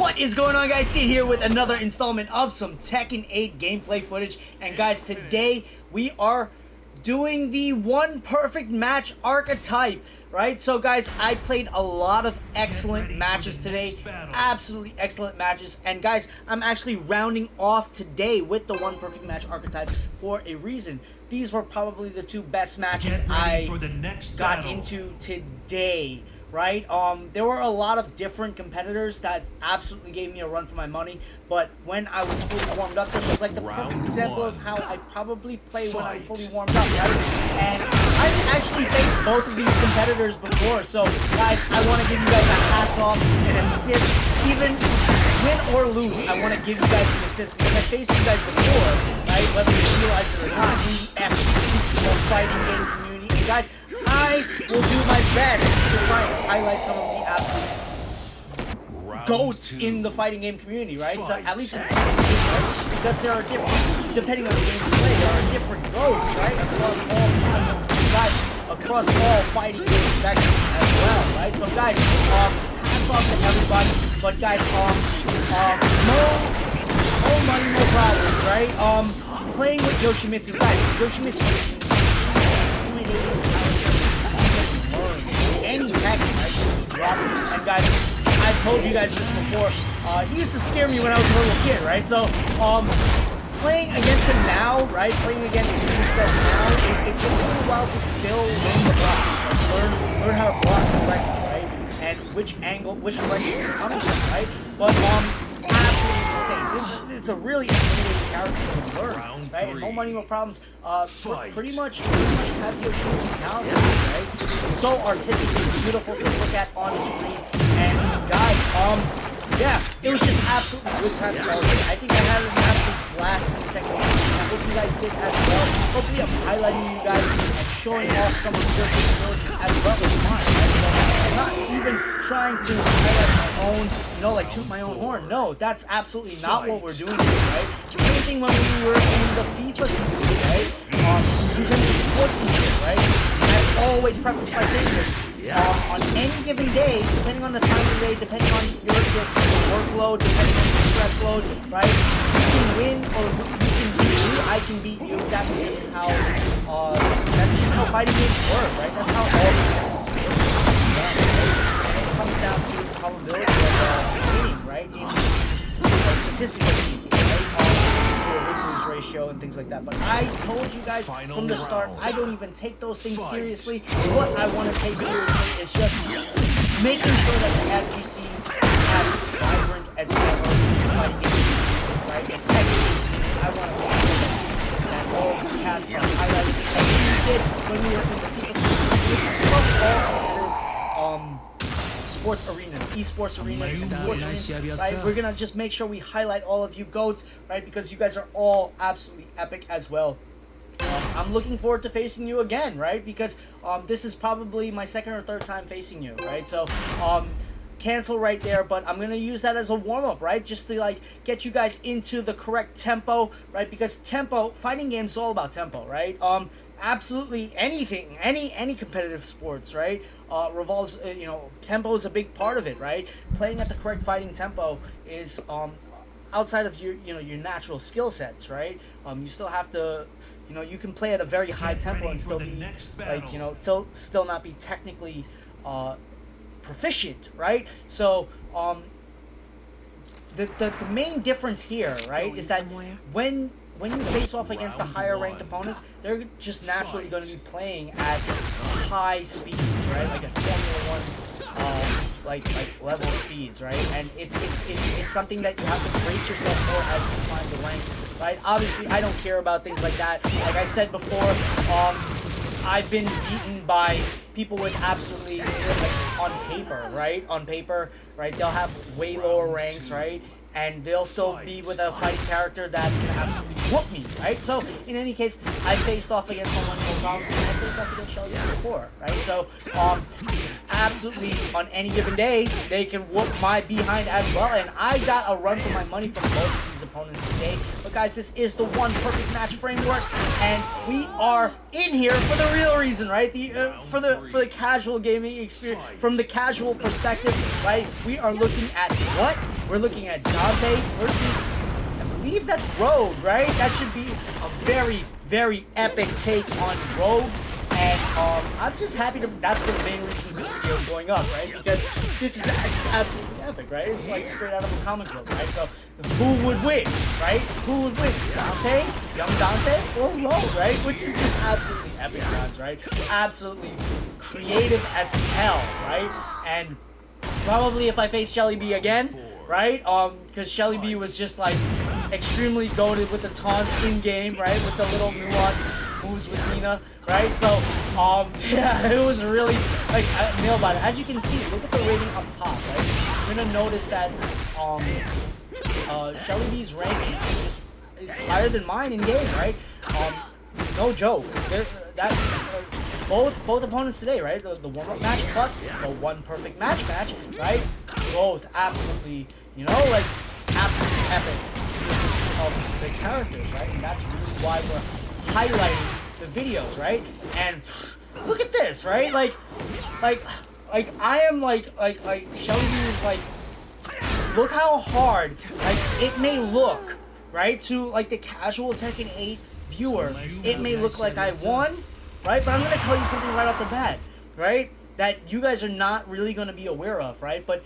What is going on, guys? Sid here with another installment of some Tekken 8 gameplay footage. And guys, today we are doing the one perfect match archetype, right? So guys, I played a lot of excellent matches today, absolutely excellent matches. And guys, I'm actually rounding off today with the one perfect match archetype for a reason. These were probably the two best matches I got into today. Right? There were a lot of different competitors that absolutely gave me a run for my money, but when I was fully warmed up, this was like the perfect example of how I probably play when I'm fully warmed up, right? And I've actually faced both of these competitors before, so guys, I want to give you guys a hats off, an assist, even win or lose, I want to give you guys an assist because I faced you guys before, right? Whether you realize it or not, in the FGC fighting game community. And guys, I will do my best to try and highlight some of the absolute GOATs in the fighting game community, right? So at least in Tekken, right? Because there are different, depending on the game you play, there are different GOATs, right? Across all platforms, guys, across all fighting game sections as well, right? So guys, hats off to everybody, but guys, no money, no problems, right? Playing with Yoshimitsu, guys, Yoshimitsu is intimidating. Any Tekken, right, since he dropped it. And guys, I've told you guys this before, he used to scare me when I was a little kid, right? So, playing against him now, right, playing against his movesets now, it takes a little while to still learn the blocks, like learn how to block correctly, right? And which angle, which direction he's coming from, right? But, absolutely insane. It's a really intimidating character to learn, right? And no money, no problems. Pretty much has your shoes mentality, right? So artistically beautiful to look at on screen. And guys, yeah, it was just absolutely good time to all day. I think I had an absolute blast in the second game. I hope you guys did as well. Hopefully I'm highlighting you guys and showing off some of your capabilities as well as mine, right? So I'm not even trying to highlight my own, you know, like toot my own horn. No, that's absolutely not what we're doing here, right? The same thing when we were in the FIFA community, right? In terms of sportsmanship, right? I've always prefaced by saying this. On any given day, depending on the time of the day, depending on your workload, depending on your stress load, right? You can win or you can beat me, I can beat you. That's just how fighting games work, right? That's how all the sports are done, right? And it comes down to the probability of winning, right? Statistically, right? Ratio and things like that, but I told you guys from the start, I don't even take those things seriously. What I want to take seriously is just making sure that the FGC as vibrant as ever fighting game, right? And technically, I want to make sure that all the cats are highlighted the same way we did when we were in the FIFA community, plus all sports arenas, esports arenas, and sports arenas, right? We're gonna just make sure we highlight all of you GOATs, right? Because you guys are all absolutely epic as well. I'm looking forward to facing you again, right? Because this is probably my second or third time facing you, right? So, cancel right there, but I'm gonna use that as a warm-up, right? Just to like get you guys into the correct tempo, right? Because tempo, fighting games is all about tempo, right? Absolutely anything, any competitive sports, right? Revolves, tempo is a big part of it, right? Playing at the correct fighting tempo is outside of your, your natural skill sets, right? You still have to, you can play at a very high tempo and still be like, still not be technically proficient, right? So, the main difference here, right, is that when you face off against the higher ranked opponents, they're just naturally going to be playing at high speeds, right? Like a Formula 1, like level speeds, right? And it's something that you have to brace yourself for as you climb the ranks, right? Obviously, I don't care about things like that. Like I said before, I've been beaten by people with absolutely, like, on paper, right? They'll have way lower ranks, right? And they'll still be with a fighting character that can absolutely whoop me, right? So, in any case, I faced off against someone no problems, and I faced off against Shelly before, right? So, absolutely, on any given day, they can whoop my behind as well, and I got a run for my money from both of these opponents today. But guys, this is the one perfect match framework, and we are in here for the real reason, right? For the casual gaming experience, from the casual perspective, right? We are looking at what? we're looking at Dante versus, I believe that's Rogue, right? That should be a very, very epic take on Rogue. And I'm just happy to, that's the main reason this video is going up, right? Because this is absolutely epic, right? It's like straight out of a comic book, right? So who would win, right? Who would win? Dante, Young Dante, or Rogue, right? Which is just absolutely epic times, right? Absolutely creative as hell, right? And probably if I face Shelly B again, right? Because Shelly B was just like extremely goated with the taunts in game, right? With the little nuance moves with Nina, right? So, yeah, it was really like nailed by it. As you can see, look at the rating up top, right? You're gonna notice that Shelly B's ranking is just it's higher than mine in game, right? No joke. Both opponents today, right? The warm-up match plus the one perfect match, right? Both absolutely, you know, like absolutely epic of the characters, right? And that's really why we're highlighting the videos, right? And look at this, right? Like I am like Shelly B is like, look how hard like it may look, right? To like the casual Tekken 8 viewer, it may look like I won, right? But I'm gonna tell you something right off the bat, right? That you guys are not really gonna be aware of, right? But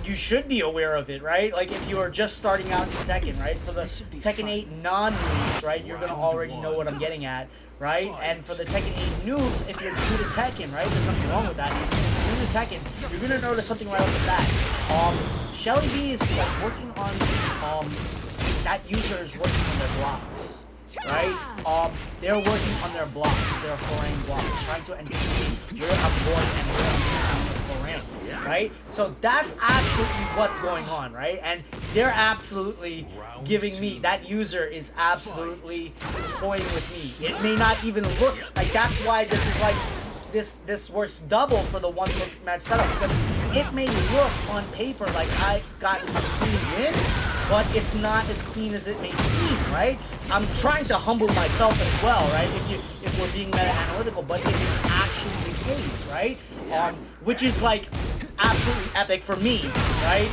you should be aware of it, right? Like if you are just starting out in Tekken, right? For the Tekken 8 non-noobs, right? You're gonna already know what I'm getting at, right? And for the Tekken 8 noobs, if you're new to Tekken, right? There's nothing wrong with that. If you're new to Tekken, you're gonna notice something right off the bat. Shelly B is like working on that user is working on their blocks, right? They're working on their blocks, their foreign blocks, trying to anticipate where I'm going and where I'm going foreign, right? So that's absolutely what's going on, right? And they're absolutely giving me, that user is absolutely toying with me. It may not even look like, that's why this is like, this works double for the one perfect match setup, because it may look on paper like I got a clean win, but it's not as clean as it may seem, right? I'm trying to humble myself as well, right? If we're being meta-analytical, but it is actually the case, right? Which is like absolutely epic for me, right?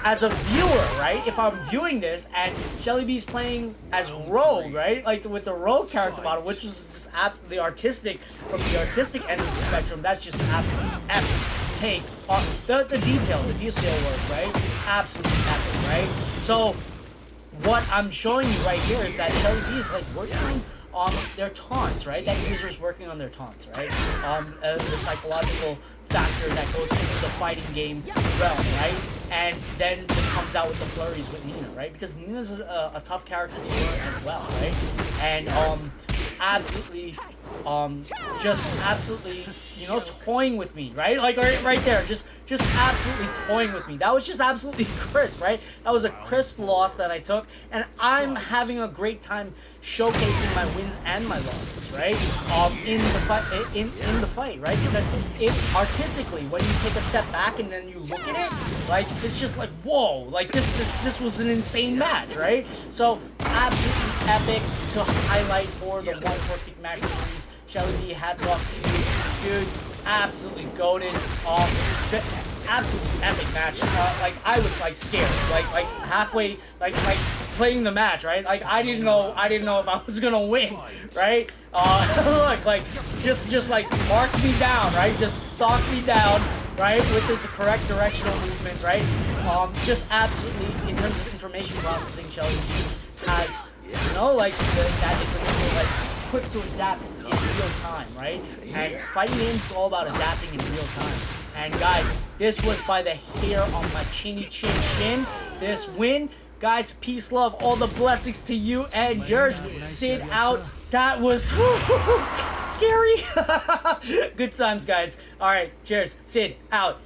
As a viewer, right? If I'm viewing this and Shelly B's playing as Rogue, right? Like with the Rogue character model, which is just absolutely artistic from the artistic end of the spectrum, that's just absolutely epic take on the detail work, right? Absolutely epic, right? So what I'm showing you right here is that Shelly B is like working on their taunts, right? That user's working on their taunts, right? The psychological factor that goes into the fighting game realm, right? And then this comes out with the flurries with Nina, right? Because Nina's a tough character to learn as well, right? And absolutely, just absolutely, you know, toying with me, right? Like right there, just absolutely toying with me. That was just absolutely crisp, right? That was a crisp loss that I took, and I'm having a great time showcasing my wins and my losses, right? In the fight, right? Because it artistically, when you take a step back and then you look at it, like it's just like whoa, like this was an insane match, right? So absolutely epic to highlight for the one perfect match series. Shelly B, hats off to you, dude. Absolutely goated. Absolutely epic match. Like I was like scared, like halfway, like playing the match, right? Like I didn't know if I was gonna win, right? Look, like just like marked me down, right? Just stalked me down, right? With the correct directional movements, right? Just absolutely in terms of information processing, Shelly B has, you know, like that information, like quick to adapt in real time, right? And fighting games is all about adapting in real time. And guys, this was by the hair on my chinny chin. This win, guys, peace, love, all the blessings to you and yours. Sid out. That was scary. Good times, guys. All right, cheers. Sid out.